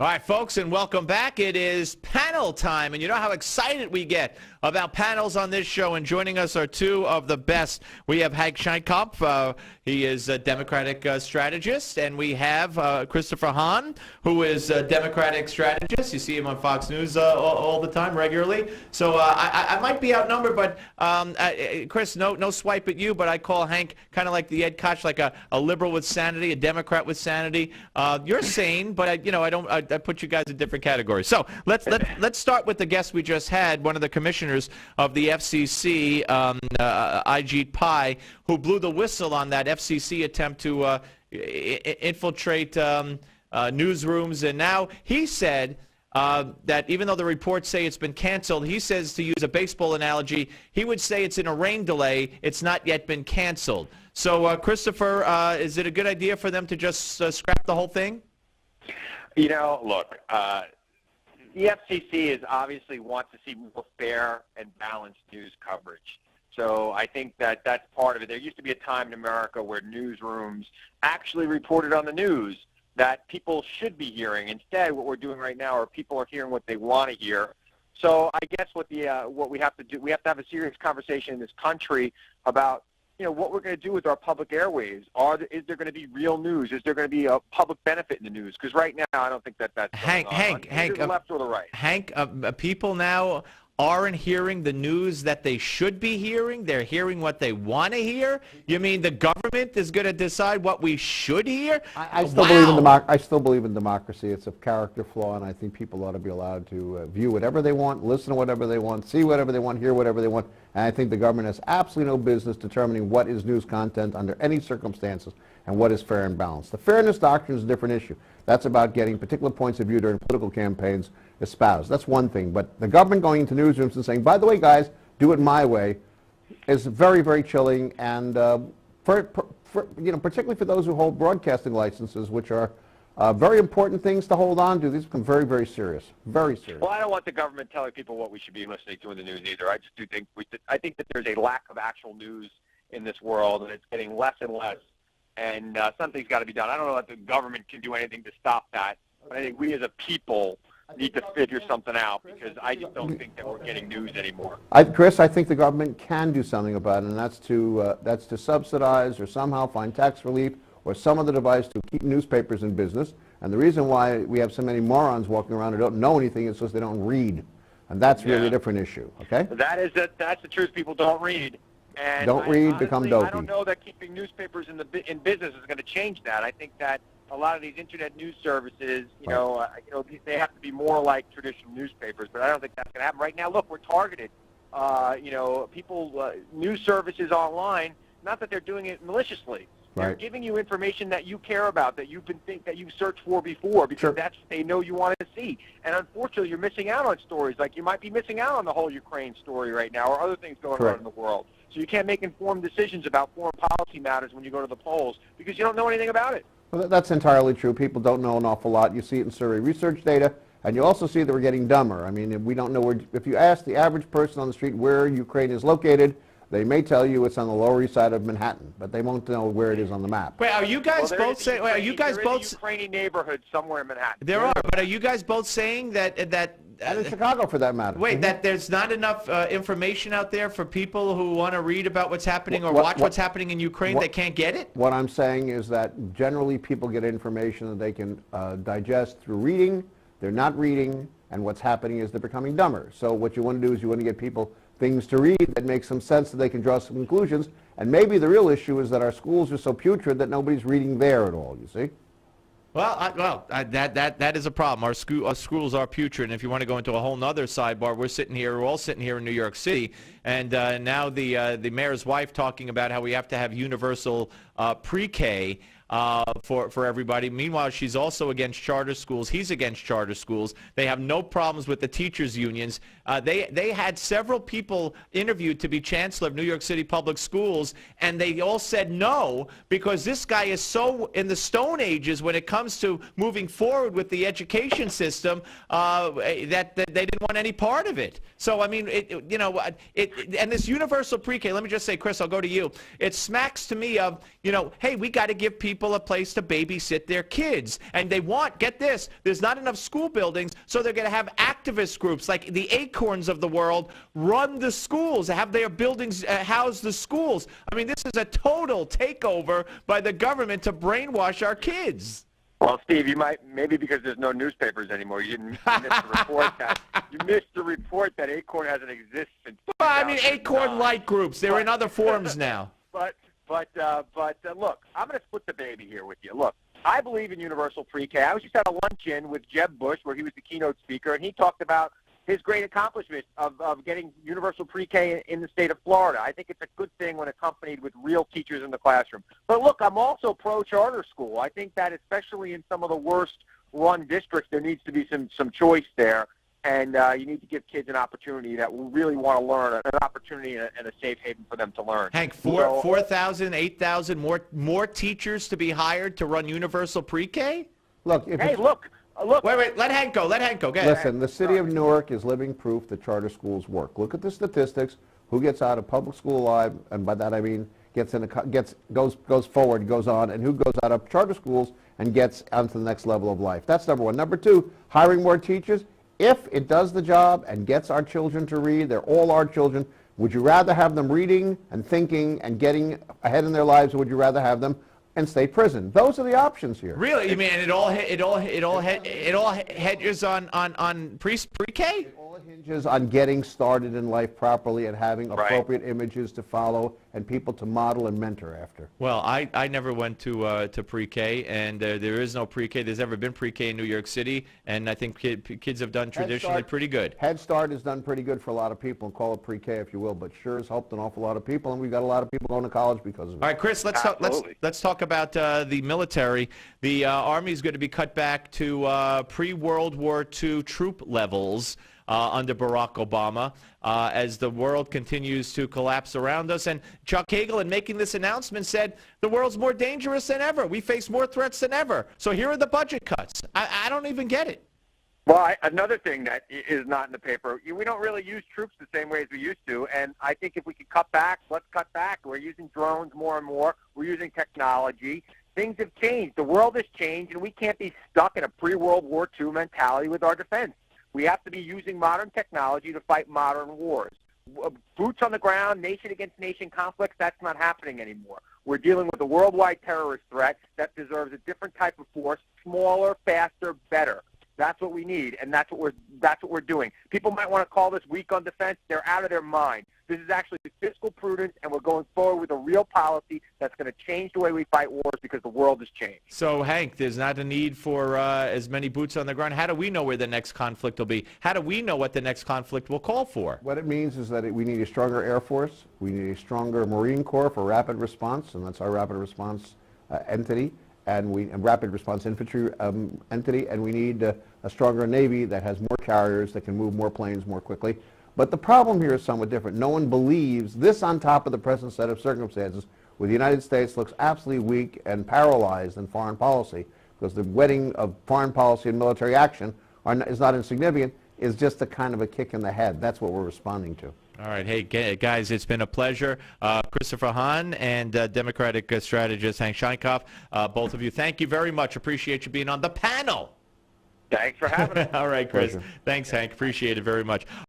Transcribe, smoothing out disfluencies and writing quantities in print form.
All right, folks, and welcome back. It is panel time, and you know how excited we get about panels on this show, and joining us are two of the best. We have Hank Sheinkopf. He is a Democratic strategist, and we have Christopher Hahn, who is a Democratic strategist. You see him on Fox News all the time, regularly. So I might be outnumbered, but Chris, no swipe at you, but I call Hank kind of like the Ed Koch, like a liberal with sanity, a Democrat with sanity. You're sane, but I put you guys in different categories. So let's start with the guest we just had, one of the commissioners of the FCC, Ajit Pai, who blew the whistle on that FCC attempt to infiltrate newsrooms. And now he said that even though the reports say it's been canceled, he says, to use a baseball analogy, he would say it's in a rain delay. It's not yet been canceled. So, Christopher, is it a good idea for them to just scrap the whole thing? You know, look, the FCC is obviously wants to see more fair and balanced news coverage. So I think that that's part of it. There used to be a time in America where newsrooms actually reported on the news that people should be hearing. Instead, what we're doing right now are people are hearing what they want to hear. So I guess what we have to do, we have to have a serious conversation in this country about, you know, what we're going to do with our public airwaves. Is there going to be real news? Is there going to be a public benefit in the news? Because right now, I don't think that's Hank, the left or the right. Hank, people now aren't hearing the news that they should be hearing. They're hearing what they want to hear. You mean the government is going to decide what we should hear? I still believe in democracy. It's a character flaw, and I think people ought to be allowed to view whatever they want, listen to whatever they want, see whatever they want, hear whatever they want. And I think the government has absolutely no business determining what is news content under any circumstances and what is fair and balanced. The fairness doctrine is a different issue. That's about getting particular points of view during political campaigns espoused. That's one thing. But the government going into newsrooms and saying, by the way, guys, do it my way, is very, very chilling. And particularly for those who hold broadcasting licenses, which are very important things to hold on to. These become very, very serious. Very serious. Well, I don't want the government telling people what we should be listening to in the news either. I just do think I think that there's a lack of actual news in this world, and it's getting less and less. And something's got to be done. I don't know that the government can do anything to stop that, but I think we as a people need to figure something out, because I just don't think that we're getting news anymore. Chris, I think the government can do something about it, and that's to subsidize or somehow find tax relief or some other device to keep newspapers in business. And the reason why we have so many morons walking around who don't know anything is because they don't read, and that's really a different issue. Okay? That's the truth. People don't read. And don't read, become dopey. I don't know that keeping newspapers in business is going to change that. I think that a lot of these internet news services, they have to be more like traditional newspapers, but I don't think that's going to happen right now. Look, we're targeted. News services online. Not that they're doing it maliciously. They're giving you information that you care about, that you've searched for before, because that's what they know you want to see. And unfortunately, you're missing out on stories. Like you might be missing out on the whole Ukraine story right now, or other things going on in the world. So you can't make informed decisions about foreign policy matters when you go to the polls, because you don't know anything about it. Well, that's entirely true. People don't know an awful lot. You see it in survey research data, and you also see that we're getting dumber. I mean, we don't know where. If you ask the average person on the street where Ukraine is located, they may tell you it's on the Lower East Side of Manhattan, but they won't know where it is on the map. Wait, are you guys both saying? Are you guys both? There is a Ukrainian neighborhood somewhere in Manhattan. There are, but are you guys both saying that and in Chicago, for that matter. Wait, that there's not enough information out there for people who want to read about what's happening or watch what's happening in Ukraine? They can't get it? What I'm saying is that generally people get information that they can digest through reading. They're not reading, and what's happening is they're becoming dumber. So what you want to do is you want to get people things to read that make some sense, that they can draw some conclusions. And maybe the real issue is that our schools are so putrid that nobody's reading there at all, you see? Well, that is a problem. Our schools are putrid, and if you want to go into a whole other sidebar, we're all sitting here in New York City, and now the mayor's wife talking about how we have to have universal pre-K for everybody. Meanwhile, she's also against charter schools. He's against charter schools. They have no problems with the teachers' unions. They had several people interviewed to be chancellor of New York City Public Schools, and they all said no, because this guy is so in the Stone Ages when it comes to moving forward with the education system that they didn't want any part of it. So, I mean, and this universal pre-K, let me just say, Chris, I'll go to you. It smacks to me of, hey, we got to give people people a place to babysit their kids. And they want, get this, there's not enough school buildings, so they're going to have activist groups like the Acorns of the world run the schools, have their buildings house the schools. I mean, this is a total takeover by the government to brainwash our kids. Well, Steve, you might, maybe because there's no newspapers anymore, you didn't miss the report that Acorn has an existence. Well, I mean, Acorn-like groups. They're in other forms now. But look, I'm going to split the baby here with you. Look, I believe in universal pre-K. I was just at a luncheon with Jeb Bush where he was the keynote speaker, and he talked about his great accomplishment of getting universal pre-K in the state of Florida. I think it's a good thing when accompanied with real teachers in the classroom. But look, I'm also pro-charter school. I think that especially in some of the worst-run districts, there needs to be some choice there. And you need to give kids an opportunity that really want to learn, an opportunity and a safe haven for them to learn. Hank, 4,000, 8,000 more teachers to be hired to run universal pre-K? Look, Look. Wait, let Hank go. Let Hank go. Go ahead. Listen, the city of Newark is living proof that charter schools work. Look at the statistics. Who gets out of public school alive, and by that I mean goes forward, goes on, and who goes out of charter schools and gets onto the next level of life. That's number one. Number two, hiring more teachers. If it does the job and gets our children to read, they're all our children. Would you rather have them reading and thinking and getting ahead in their lives, or would you rather have them in state prison? Those are the options here. Really? You mean it all hedges on pre-K? It all hinges on getting started in life properly and having appropriate images to follow and people to model and mentor after. Well, I never went to pre-K, and there is no pre-K. There's never been pre-K in New York City, and I think kids have done traditionally pretty good. Head Start has done pretty good for a lot of people, and call it pre-K if you will, but sure has helped an awful lot of people, and we've got a lot of people going to college because of it. All right, Chris, let's talk about the military. The Army is going to be cut back to pre-World War II troop levels under Barack Obama as the world continues to collapse around us. And Chuck Hagel, in making this announcement, said the world's more dangerous than ever. We face more threats than ever. So here are the budget cuts. I don't even get it. Well, another thing that is not in the paper, we don't really use troops the same way as we used to, and I think if we could cut back, let's cut back. We're using drones more and more. We're using technology. Things have changed. The world has changed, and we can't be stuck in a pre-World War II mentality with our defense. We have to be using modern technology to fight modern wars. Boots on the ground, nation-against-nation conflicts, that's not happening anymore. We're dealing with a worldwide terrorist threat that deserves a different type of force, smaller, faster, better. That's what we need, and that's what we're doing. People might want to call this weak on defense. They're out of their mind. This is actually fiscal prudence, and we're going forward with a real policy that's going to change the way we fight wars because the world has changed. So, Hank, there's not a need for as many boots on the ground. How do we know where the next conflict will be? How do we know what the next conflict will call for? What it means is that we need a stronger Air Force. We need a stronger Marine Corps for rapid response, and that's our rapid response entity. And rapid response infantry entity, and we need a stronger Navy that has more carriers that can move more planes more quickly. But the problem here is somewhat different. No one believes this on top of the present set of circumstances where the United States looks absolutely weak and paralyzed in foreign policy because the wedding of foreign policy and military action is not insignificant, is just a kind of a kick in the head. That's what we're responding to. All right. Hey, guys, it's been a pleasure. Christopher Hahn and Democratic strategist Hank Sheinkopf, both of you, thank you very much. Appreciate you being on the panel. Thanks for having us. All right, Chris. Pleasure. Thanks, Hank. Appreciate it very much.